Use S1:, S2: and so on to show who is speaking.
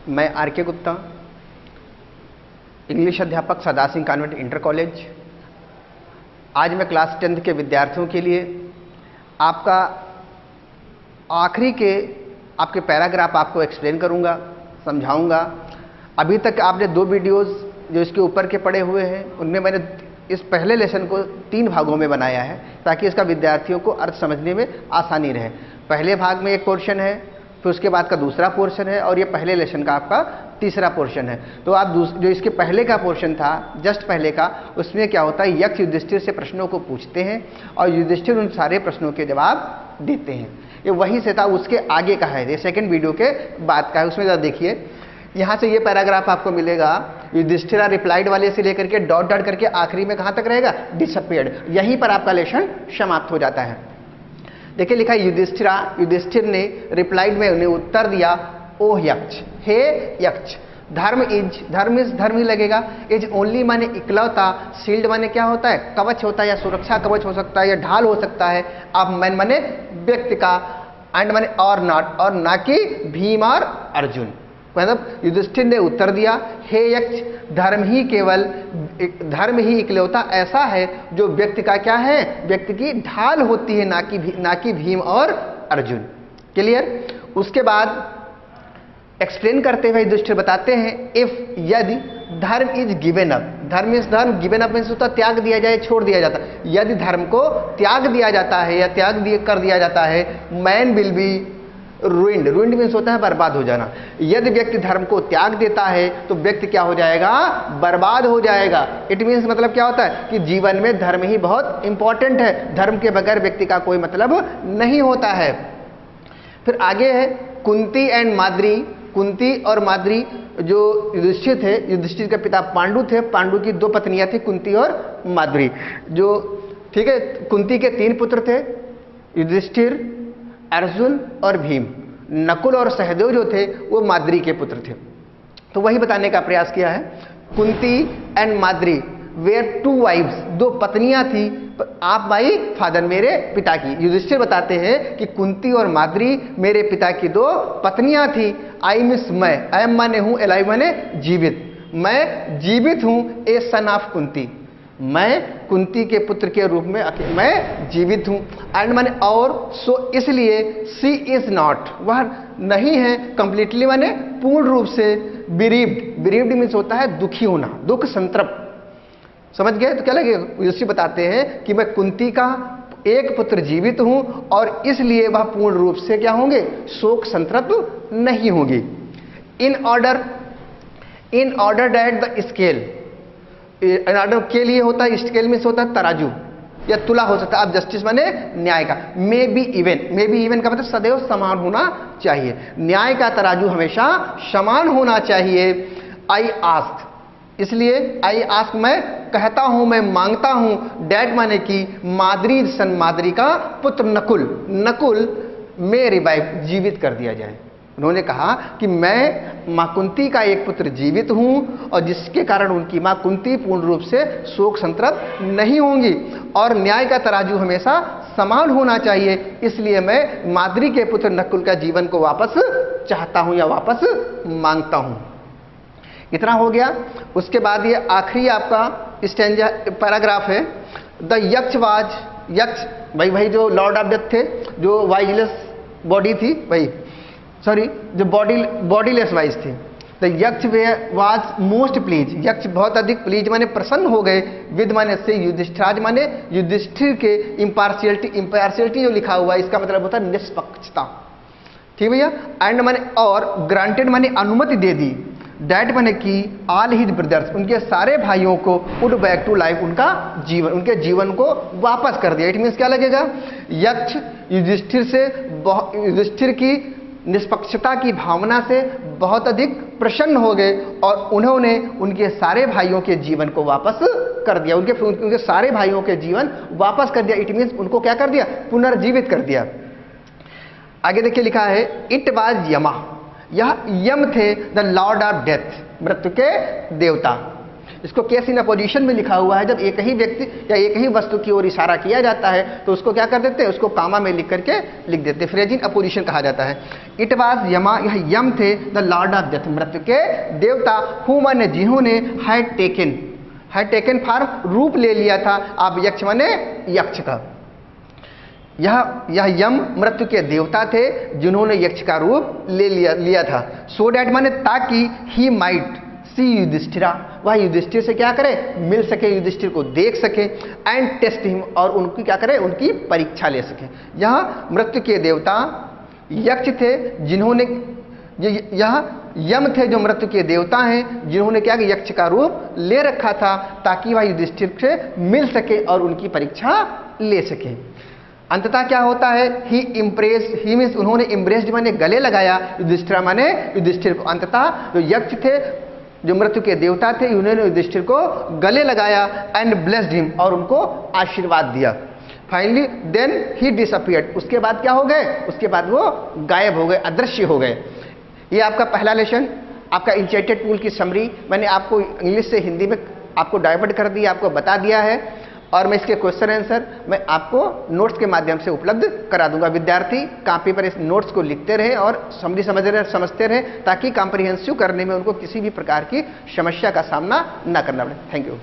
S1: मैं आर के गुप्ता, इंग्लिश अध्यापक सदासिंह कॉन्वेंट इंटर कॉलेज। आज मैं क्लास 10th के विद्यार्थियों के लिए आपका आखिरी के आपके पैराग्राफ आपको एक्सप्लेन करूंगा, समझाऊंगा। अभी तक आपने 2 वीडियोस जो इसके ऊपर के पड़े हुए हैं, उनमें मैंने इस पहले लेसन को 3 भागों में बनाया है ताकि इसका विद्यार्थियों को अर्थ समझने में आसानी रहे। पहले भाग में एक पोर्शन है, फिर उसके बाद का दूसरा पोर्शन है और ये पहले लेसन का आपका तीसरा पोर्शन है। तो आप जो इसके पहले का पोर्शन था, जस्ट पहले का, उसमें क्या होता है, यक्ष युधिष्ठिर से प्रश्नों को पूछते हैं और युधिष्ठिर उन सारे प्रश्नों के जवाब देते हैं। ये वही से था, उसके आगे का है, ये सेकंड वीडियो के बाद का है। उसमें जरा देखिए, यहाँ से ये पैराग्राफ आपको मिलेगा, युधिष्ठिर रिप्लाइड वाले से लेकर के डॉट डॉट करके आखिरी में कहाँ तक रहेगा, डिसअपियर्ड। यहीं पर आपका लेसन समाप्त हो जाता है। देखिए लिखा है युधिष्ठिर ने रिप्लाइड में उन्हें उत्तर दिया, ओह यक्ष, हे यक्ष, धर्म इज धर्म ही लगेगा। इज ओनली माने इकलौता, शील्ड माने क्या होता है, कवच होता है या सुरक्षा कवच हो सकता है या ढाल हो सकता है। अब मैन माने व्यक्ति का, एंड माने और नॉट, और ना कि भीम और अर्जुन। मतलब युधिष्ठिर ने उत्तर दिया, हे यक्ष, धर्म ही इकलौता ऐसा है जो व्यक्ति का क्या है, व्यक्ति की ढाल होती है, ना कि भीम और अर्जुन। क्लियर। उसके बाद एक्सप्लेन करते हुए युधिष्ठिर बताते हैं, इफ यदि धर्म इज गिवन अप, धर्म इज धर्म, गिवन अप मीन्स होता त्याग दिया जाए, छोड़ दिया जाता है। यदि धर्म को त्याग दिया जाता है या कर दिया जाता है, man will be ruined means होता है बर्बाद हो जाना। यदि व्यक्ति धर्म को त्याग देता है तो व्यक्ति क्या हो जाएगा, बर्बाद हो जाएगा। इट मीन्स मतलब क्या होता है कि जीवन में धर्म ही बहुत इंपॉर्टेंट है, धर्म के बगैर व्यक्ति का कोई मतलब नहीं होता है। फिर आगे है कुंती एंड माद्री। कुंती और माद्री जो युधिष्ठिर थे, युधिष्ठिर के पिता पांडु थे, पांडु की 2 पत्नियां थी, कुंती और माद्री। जो ठीक है, कुंती के 3 पुत्र थे, युधिष्ठिर, अर्जुन और भीम। नकुल और सहदेव जो थे वो माद्री के पुत्र थे। तो वही बताने का प्रयास किया है। Kunti and Madri were 2 wives, 2 पत्नियां थी, आप माई फादर, मेरे पिता की। युधिष्ठिर बताते हैं कि कुंती और माद्री मेरे पिता की 2 पत्नियां थी। आई मीन्स मैं, आई एम माने हूं, एलाइव माने जीवित, मैं जीवित हूं, ए सन ऑफ कुंती, मैं कुंती के पुत्र के रूप में मैं जीवित हूं। एंड माने और, सो इसलिए सी इज नॉट, वह नहीं है, कंप्लीटली माने पूर्ण रूप से, बिरीव्ड मीन्स होता है दुखी होना, दुख संतृप्त। समझ गए। तो क्या लगेगा, युधिष्ठिर बताते हैं कि मैं कुंती का एक पुत्र जीवित हूं और इसलिए वह पूर्ण रूप से क्या होंगे, शोक संतृप्त नहीं होंगे। In order that the scale, in order के लिए होता है, स्केल में से होता है तराजू या तुला हो सकता है। अब जस्टिस माने न्याय का, मे बी इवन का मतलब सदैव समान होना चाहिए, न्याय का तराजू हमेशा समान होना चाहिए। आई आस्क, इसलिए आई आस्क मैं कहता हूं, मैं मांगता हूं, डैट माने कि माद्री सन, माद्री का पुत्र नकुल में रिवाइव, जीवित कर दिया जाए। उन्होंने कहा कि मैं मां कुंती का एक पुत्र जीवित हूं और जिसके कारण उनकी मां कुंती पूर्ण रूप से शोक संतृप्त नहीं होंगी और न्याय का तराजू हमेशा समान होना चाहिए, इसलिए मैं माद्री के पुत्र नकुल का जीवन को वापस चाहता हूं या वापस मांगता हूं। इतना हो गया। उसके बाद ये आखिरी आपका स्टैंजा पैराग्राफ है। द यक्ष भाई जो लॉर्ड ऑफ डेथ थे, जो वाइजलेस बॉडी थी, जो बॉडीलेस वाइज थे। द यक्ष वाज मोस्ट प्लीज, यक्ष बहुत अधिक प्लीज माने प्रसन्न हो गए, विद माने से युधिष्ठिर, माने युधिष्ठिर के इम्पार्शियलिटी जो लिखा हुआ है इसका मतलब होता है निष्पक्षता। ठीक भैया। एंड माने और, ग्रांटेड माने अनुमति दे दी, डैट माने कि ऑल हिज ब्रदर्स, उनके सारे भाइयों को, पुट बैक टू लाइफ, उनके जीवन को वापस कर दिया। इट मीन्स क्या लगेगा, यक्ष युधिष्ठिर की निष्पक्षता की भावना से बहुत अधिक प्रसन्न हो गए और उन्होंने उनके सारे भाइयों के जीवन को वापस कर दिया, उनके सारे भाइयों के जीवन वापस कर दिया। इट मीन्स उनको क्या कर दिया, पुनर्जीवित कर दिया। आगे देखिए लिखा है, इट वाज यमा, यह यम थे, द लॉर्ड ऑफ डेथ, मृत्यु के देवता। इसको केस इन अपोजिशन में लिखा हुआ है, जब एक ही व्यक्ति या एक ही वस्तु की ओर इशारा किया जाता है तो उसको क्या कर देते हैं, उसको कामा में लिख करके लिख देते हैं, फ्रेज इन अपोजिशन कहा जाता है। इट वाज यमा, यह यम थे, द लॉर्ड ऑफ डेथ, मृत्यु के देवता, हु माने जिन्होंने, हैड टेकन फॉर्म रूप ले लिया था, आप यक्ष माने यक्ष का, यह यम मृत्यु के देवता थे जिन्होंने यक्ष का रूप ले लिया था। सो डैट माने ताकि, ही माइट सी युधिष्ठिरा, वह युधिष्ठिर से क्या करे, मिल सके, युधिष्ठिर को देख सके, एंड टेस्ट हिम, और उनकी क्या करे, उनकी परीक्षा ले सके। यह मृत्यु के देवता यक्ष थे जिन्होंने, यह यम थे जो मृत्यु के देवता हैं जिन्होंने क्या कि यक्ष का रूप ले रखा था ताकि वह युधिष्ठिर से मिल सके और उनकी परीक्षा ले सके। अंततः क्या होता है, ही इम्प्रेस, ही मीन्स उन्होंने इम्प्रेस्ड माने गले लगाया, युधिष्ठिर माने युधिष्ठिर को। अंततः जो यक्ष थे जो मृत्यु के देवता थे उन्होंने युधिष्ठिर को गले लगाया, एंड ब्लेस्ड हिम, और उनको आशीर्वाद दिया। फाइनली देन ही डिसअपियर्ड, उसके बाद क्या हो गए, उसके बाद वो गायब हो गए, अदृश्य हो गए। ये आपका पहला लेसन, आपका इंचेटेड टूल की समरी मैंने आपको इंग्लिश से हिंदी में आपको डाइवर्ट कर दिया, आपको बता दिया है, और मैं इसके क्वेश्चन आंसर मैं आपको नोट्स के माध्यम से उपलब्ध करा दूंगा। विद्यार्थी कॉपी पर इस नोट्स को लिखते रहे और समरी समझते रहे ताकि कॉम्प्रिहेंसिव करने में उनको किसी भी प्रकार की समस्या का सामना न करना पड़े। Thank you.